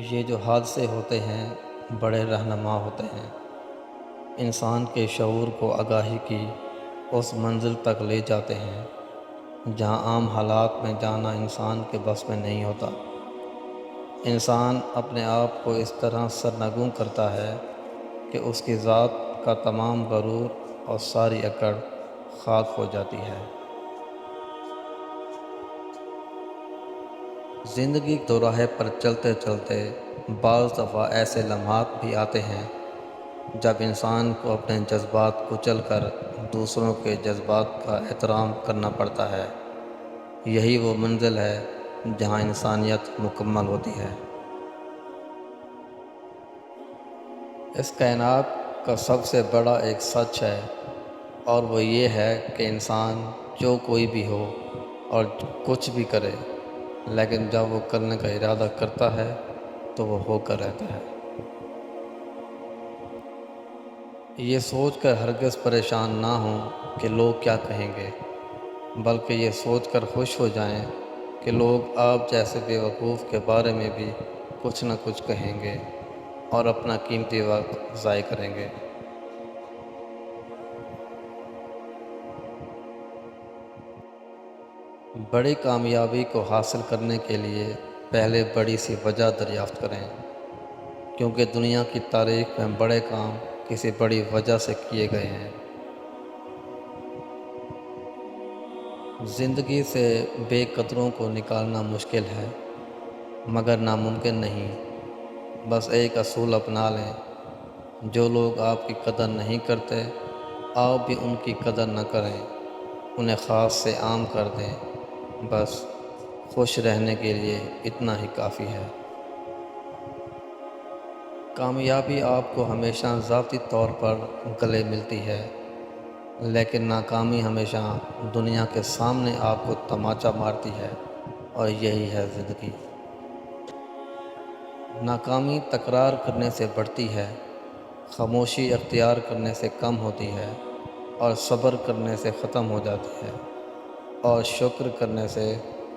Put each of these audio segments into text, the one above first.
یہ جو حادثے ہوتے ہیں بڑے رہنما ہوتے ہیں، انسان کے شعور کو آگاہی کی اس منزل تک لے جاتے ہیں جہاں عام حالات میں جانا انسان کے بس میں نہیں ہوتا۔ انسان اپنے آپ کو اس طرح سرنگوں کرتا ہے کہ اس کی ذات کا تمام غرور اور ساری اکڑ خاک ہو جاتی ہے۔ زندگی دوراہے پر چلتے چلتے بعض دفعہ ایسے لمحات بھی آتے ہیں جب انسان کو اپنے جذبات کچل کر دوسروں کے جذبات کا احترام کرنا پڑتا ہے۔ یہی وہ منزل ہے جہاں انسانیت مکمل ہوتی ہے۔ اس کائنات کا سب سے بڑا ایک سچ ہے، اور وہ یہ ہے کہ انسان جو کوئی بھی ہو اور کچھ بھی کرے، لیکن جب وہ کرنے کا ارادہ کرتا ہے تو وہ ہو کر رہتا ہے۔ یہ سوچ کر ہرگز پریشان نہ ہوں کہ لوگ کیا کہیں گے، بلکہ یہ سوچ کر خوش ہو جائیں کہ لوگ آپ جیسے بے وقوف کے بارے میں بھی کچھ نہ کچھ کہیں گے اور اپنا قیمتی وقت ضائع کریں گے۔ بڑی کامیابی کو حاصل کرنے کے لیے پہلے بڑی سی وجہ دریافت کریں، کیونکہ دنیا کی تاریخ میں بڑے کام کسی بڑی وجہ سے کیے گئے ہیں۔ زندگی سے بے قدروں کو نکالنا مشکل ہے، مگر ناممکن نہیں۔ بس ایک اصول اپنا لیں: جو لوگ آپ کی قدر نہیں کرتے، آپ بھی ان کی قدر نہ کریں، انہیں خاص سے عام کر دیں۔ بس خوش رہنے کے لیے اتنا ہی کافی ہے۔ کامیابی آپ کو ہمیشہ ذاتی طور پر گلے ملتی ہے، لیکن ناکامی ہمیشہ دنیا کے سامنے آپ کو تماچا مارتی ہے، اور یہی ہے زندگی۔ ناکامی تکرار کرنے سے بڑھتی ہے، خاموشی اختیار کرنے سے کم ہوتی ہے، اور صبر کرنے سے ختم ہو جاتی ہے، اور شکر کرنے سے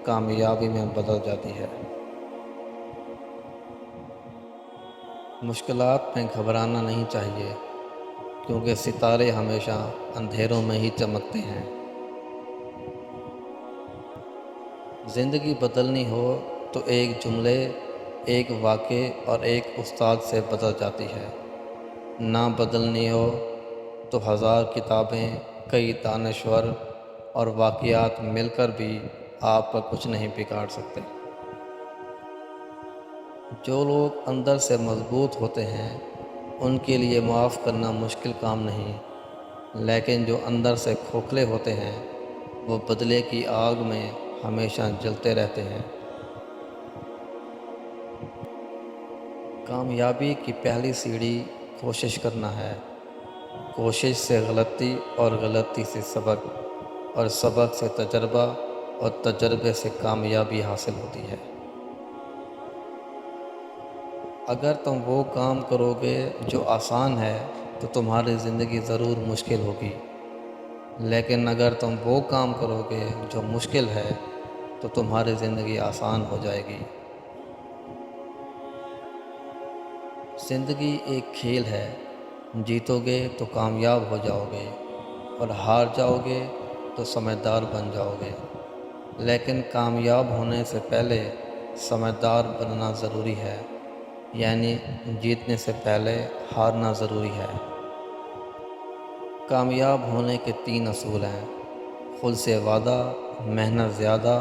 کامیابی میں بدل جاتی ہے۔ مشکلات میں گھبرانا نہیں چاہیے، کیونکہ ستارے ہمیشہ اندھیروں میں ہی چمکتے ہیں۔ زندگی بدلنی ہو تو ایک جملے، ایک واقعے اور ایک استاد سے بدل جاتی ہے۔ نہ بدلنی ہو تو 1000 کتابیں، کئی دانشور اور واقعات مل کر بھی آپ کا کچھ نہیں بگاڑ سکتے۔ جو لوگ اندر سے مضبوط ہوتے ہیں ان کے لیے معاف کرنا مشکل کام نہیں، لیکن جو اندر سے کھوکھلے ہوتے ہیں وہ بدلے کی آگ میں ہمیشہ جلتے رہتے ہیں۔ کامیابی کی پہلی سیڑھی کوشش کرنا ہے۔ کوشش سے غلطی، اور غلطی سے سبق، اور سبق سے تجربہ، اور تجربے سے کامیابی حاصل ہوتی ہے۔ اگر تم وہ کام کرو گے جو آسان ہے تو تمہاری زندگی ضرور مشکل ہوگی، لیکن اگر تم وہ کام کرو گے جو مشکل ہے تو تمہاری زندگی آسان ہو جائے گی۔ زندگی ایک کھیل ہے، جیتو گے تو کامیاب ہو جاؤ گے، اور ہار جاؤ گے تو سمجھدار بن جاؤ گے، لیکن کامیاب ہونے سے پہلے سمجھدار بننا ضروری ہے، یعنی جیتنے سے پہلے ہارنا ضروری ہے۔ کامیاب ہونے کے 3 اصول ہیں: خود سے وعدہ، محنت زیادہ،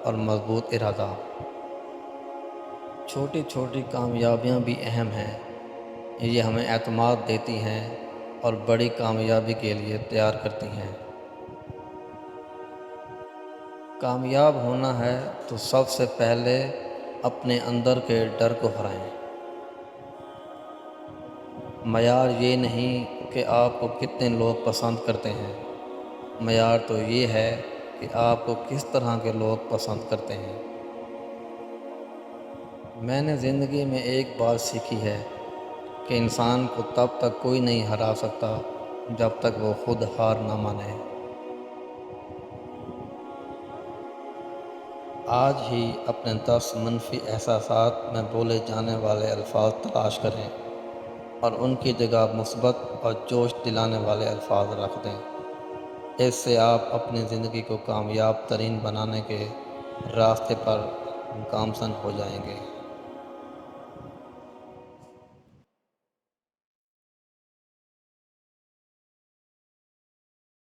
اور مضبوط ارادہ۔ چھوٹی چھوٹی کامیابیاں بھی اہم ہیں، یہ ہمیں اعتماد دیتی ہیں اور بڑی کامیابی کے لیے تیار کرتی ہیں۔ کامیاب ہونا ہے تو سب سے پہلے اپنے اندر کے ڈر کو ہرائیں۔ معیار یہ نہیں کہ آپ کو کتنے لوگ پسند کرتے ہیں، معیار تو یہ ہے کہ آپ کو کس طرح کے لوگ پسند کرتے ہیں۔ میں نے زندگی میں ایک بات سیکھی ہے کہ انسان کو تب تک کوئی نہیں ہرا سکتا جب تک وہ خود ہار نہ مانے۔ آج ہی اپنے 10 منفی احساسات میں بولے جانے والے الفاظ تلاش کریں اور ان کی جگہ مثبت اور جوش دلانے والے الفاظ رکھ دیں۔ اس سے آپ اپنی زندگی کو کامیاب ترین بنانے کے راستے پر گامزن ہو جائیں گے۔